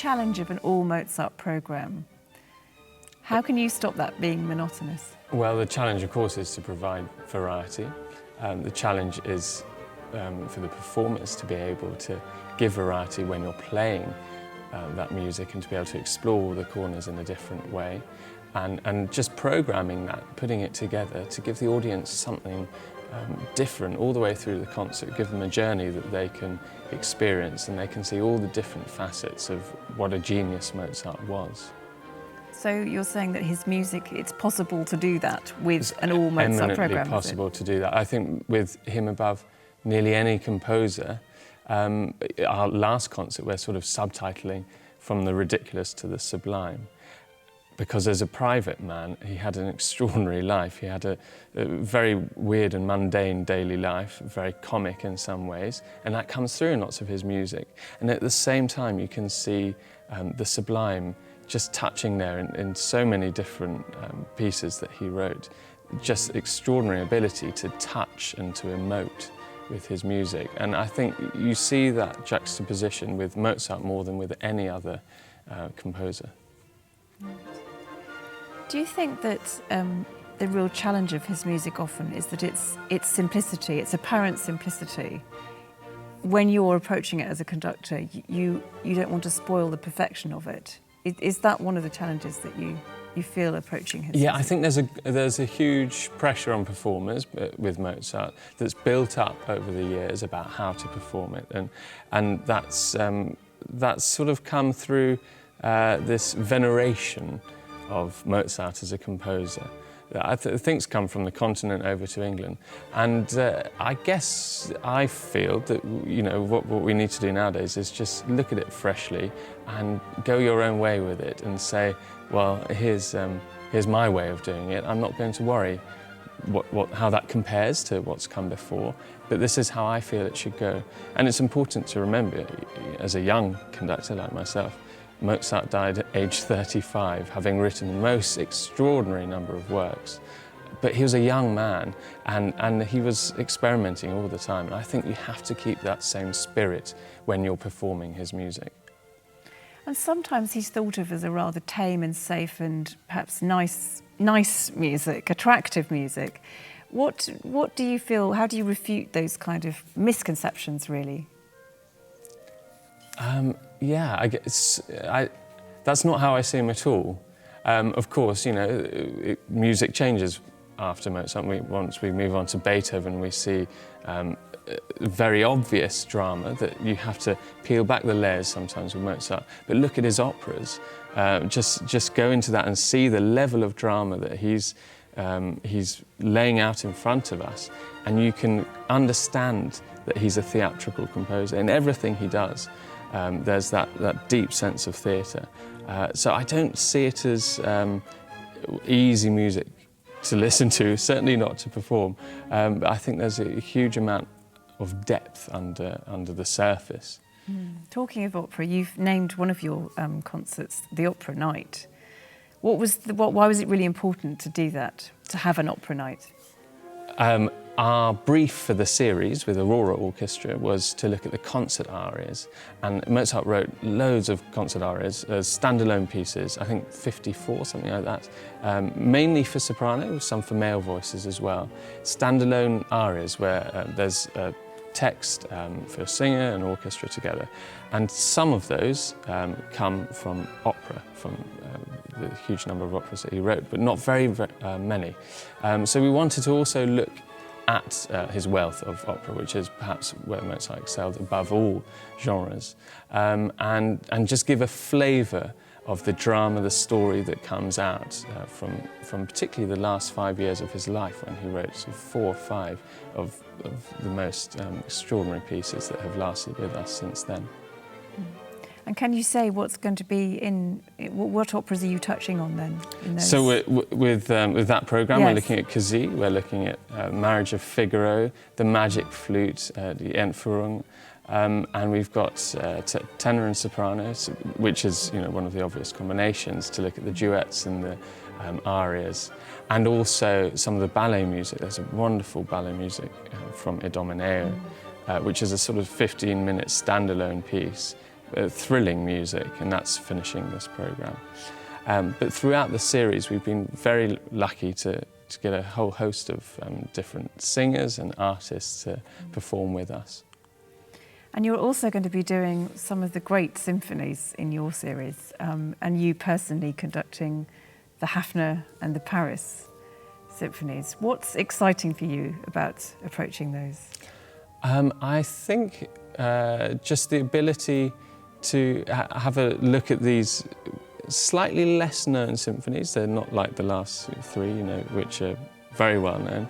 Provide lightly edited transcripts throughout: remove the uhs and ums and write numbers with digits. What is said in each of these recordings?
challenge of an all-Mozart programme? How can you stop that being monotonous? Well, the challenge, of course, is to provide variety. The challenge is for the performers to be able to give variety when you're playing that music and to be able to explore the corners in a different way. And just programming that, putting it together to give the audience something different all the way through the concert, give them a journey that they can experience and they can see all the different facets of what a genius Mozart was. So you're saying that his music, it's possible to do that with an all-Mozart programme? Eminently possible to do that. I think with him above nearly any composer, our last concert we're sort of subtitling from the ridiculous to the sublime. Because as a private man, he had an extraordinary life. He had a very weird and mundane daily life, very comic in some ways, and that comes through in lots of his music. And at the same time, you can see the sublime just touching there in so many different pieces that he wrote. Just extraordinary ability to touch and to emote with his music. And I think you see that juxtaposition with Mozart more than with any other composer. Do you think that the real challenge of his music often is that it's simplicity, it's apparent simplicity? When you're approaching it as a conductor, you don't want to spoil the perfection of it. Is that one of the challenges that you feel approaching his music? I think there's a huge pressure on performers with Mozart that's built up over the years about how to perform it, and that's sort of come through this veneration of Mozart as a composer. I think come from the continent over to England, and I guess I feel that what we need to do nowadays is just look at it freshly and go your own way with it and say, well, here's my way of doing it. I'm not going to worry how that compares to what's come before, but this is how I feel it should go. And it's important to remember, as a young conductor like myself, Mozart died at age 35, having written the most extraordinary number of works. But he was a young man, and he was experimenting all the time. And I think you have to keep that same spirit when you're performing his music. And sometimes he's thought of as a rather tame and safe and perhaps nice music, attractive music. What do you feel, how do you refute those kind of misconceptions, really? Yeah, I guess that's not how I see him at all. Of course, music changes after Mozart. Once we move on to Beethoven, we see very obvious drama that you have to peel back the layers sometimes with Mozart. But look at his operas. Just go into that and see the level of drama that he's laying out in front of us, and you can understand that he's a theatrical composer in everything he does. There's that deep sense of theatre. So I don't see it as easy music to listen to, certainly not to perform. But I think there's a huge amount of depth under the surface. Talking of opera, you've named one of your concerts the Opera Night. Why was it really important to do that, to have an opera night? Our brief for the series with Aurora Orchestra was to look at the concert arias, and Mozart wrote loads of concert arias as standalone pieces, I think 54, something like that, mainly for soprano, some for male voices as well. Standalone arias where there's a text for a singer and orchestra together, and some of those come from opera, from the huge number of operas that he wrote, but not very many. So we wanted to also look at his wealth of opera, which is perhaps where Mozart excelled above all genres, and just give a flavour of the drama, the story that comes out from particularly the last 5 years of his life, when he wrote sort of 4 or 5 of the most extraordinary pieces that have lasted with us since then. And can you say what's going to be what operas are you touching on then? So with that programme, yes. We're looking at Kazee, we're looking at Marriage of Figaro, The Magic Flute, Die Entführung, and we've got tenor and soprano, which is one of the obvious combinations, to look at the duets and the arias, and also some of the ballet music. There's a wonderful ballet music from Idomeneo, which is a sort of 15-minute standalone piece, thrilling music, and that's finishing this programme. But throughout the series, we've been very lucky to get a whole host of different singers and artists to perform with us. And you're also going to be doing some of the great symphonies in your series, and you personally conducting the Hafner and the Paris symphonies. What's exciting for you about approaching those? I think just the ability to have a look at these slightly less known symphonies. They're not like the last three, you know, which are very well known.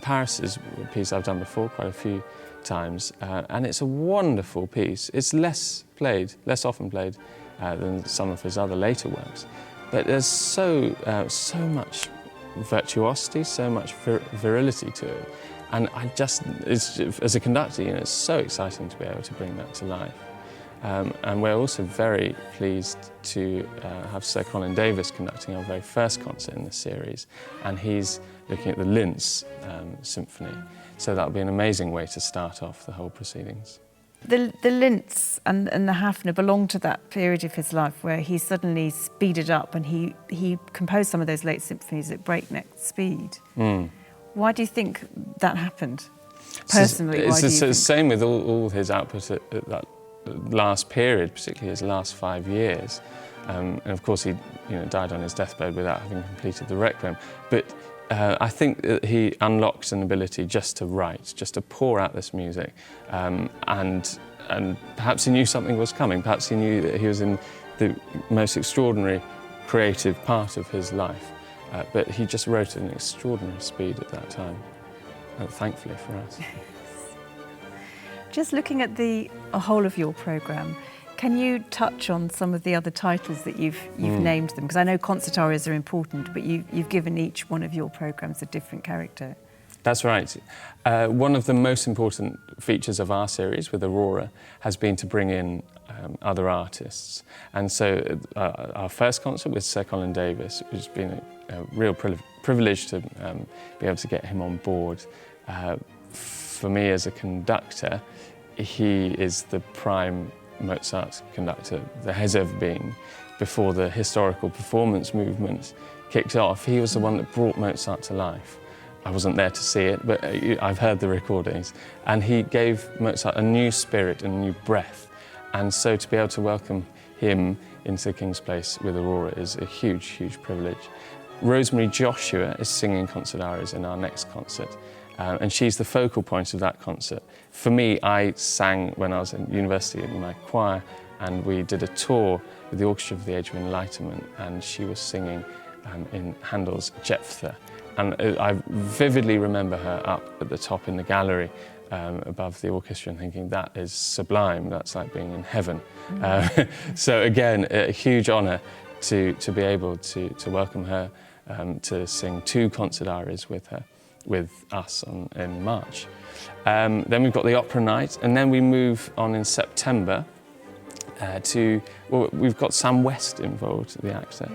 Paris is a piece I've done before quite a few times, and it's a wonderful piece. It's less often played than some of his other later works, but there's so much virtuosity, so much virility to it, and as a conductor, you know, it's so exciting to be able to bring that to life. And we're also very pleased to have Sir Colin Davis conducting our very first concert in the series, and he's looking at the Linz Symphony. So that'll be an amazing way to start off the whole proceedings. The Linz and the Hafner belong to that period of his life where he suddenly speeded up, and he composed some of those late symphonies at breakneck speed. Why do you think that happened? Personally, it's why do you think? the same with all his output at that last period, particularly his last 5 years. And of course he died on his deathbed without having completed the Requiem. But I think that he unlocked an ability just to write, just to pour out this music. And perhaps he knew something was coming. Perhaps he knew that he was in the most extraordinary creative part of his life. But he just wrote at an extraordinary speed at that time, thankfully for us. Just looking at the whole of your programme, can you touch on some of the other titles that you've named them? Because I know concert arias are important, but you've given each one of your programmes a different character. That's right. One of the most important features of our series with Aurora has been to bring in other artists. And so our first concert with Sir Colin Davis, which has been a real privilege to be able to get him on board. For me as a conductor, he is the prime Mozart conductor there has ever been. Before the historical performance movement kicked off, he was the one that brought Mozart to life. I wasn't there to see it, but I've heard the recordings. And he gave Mozart a new spirit and a new breath. And so to be able to welcome him into King's Place with Aurora is a huge, huge privilege. Rosemary Joshua is singing concert arias in our next concert. And she's the focal point of that concert. For me, I sang when I was in university in my choir, and we did a tour with the Orchestra of the Age of Enlightenment, and she was singing in Handel's Jephthah. And I vividly remember her up at the top in the gallery above the orchestra and thinking, that is sublime, that's like being in heaven. So again, a huge honour to be able to welcome her to sing 2 concert arias with us in March. Then we've got the opera night, and then we move on in September we've got Sam West involved, the actor,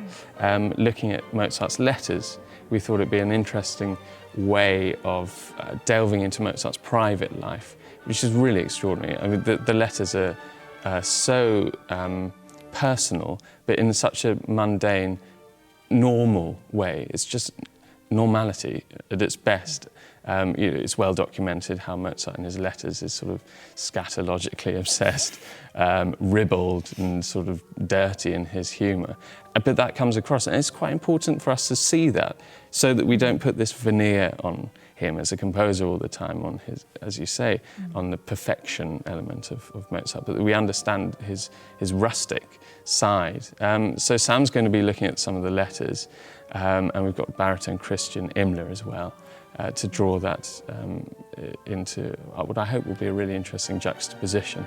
looking at Mozart's letters. We thought it'd be an interesting way of delving into Mozart's private life, which is really extraordinary. I mean, the letters are so personal, but in such a mundane, normal way. It's just normality at its best. It's well documented how Mozart in his letters is sort of scatologically obsessed, ribald and sort of dirty in his humour. But that comes across, and it's quite important for us to see that, so that we don't put this veneer on him as a composer all the time, on his, as you say, on the perfection element of Mozart, but that we understand his rustic side. So Sam's going to be looking at some of the letters, and we've got baritone Christian Imler as well, to draw that into what I hope will be a really interesting juxtaposition.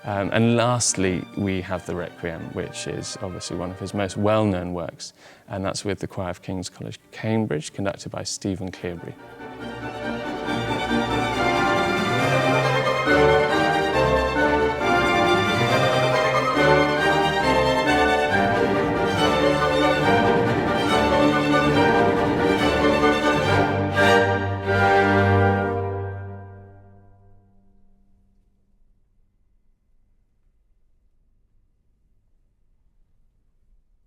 And lastly, we have the Requiem, which is obviously one of his most well-known works, and that's with the Choir of King's College, Cambridge, conducted by Stephen Cleobury.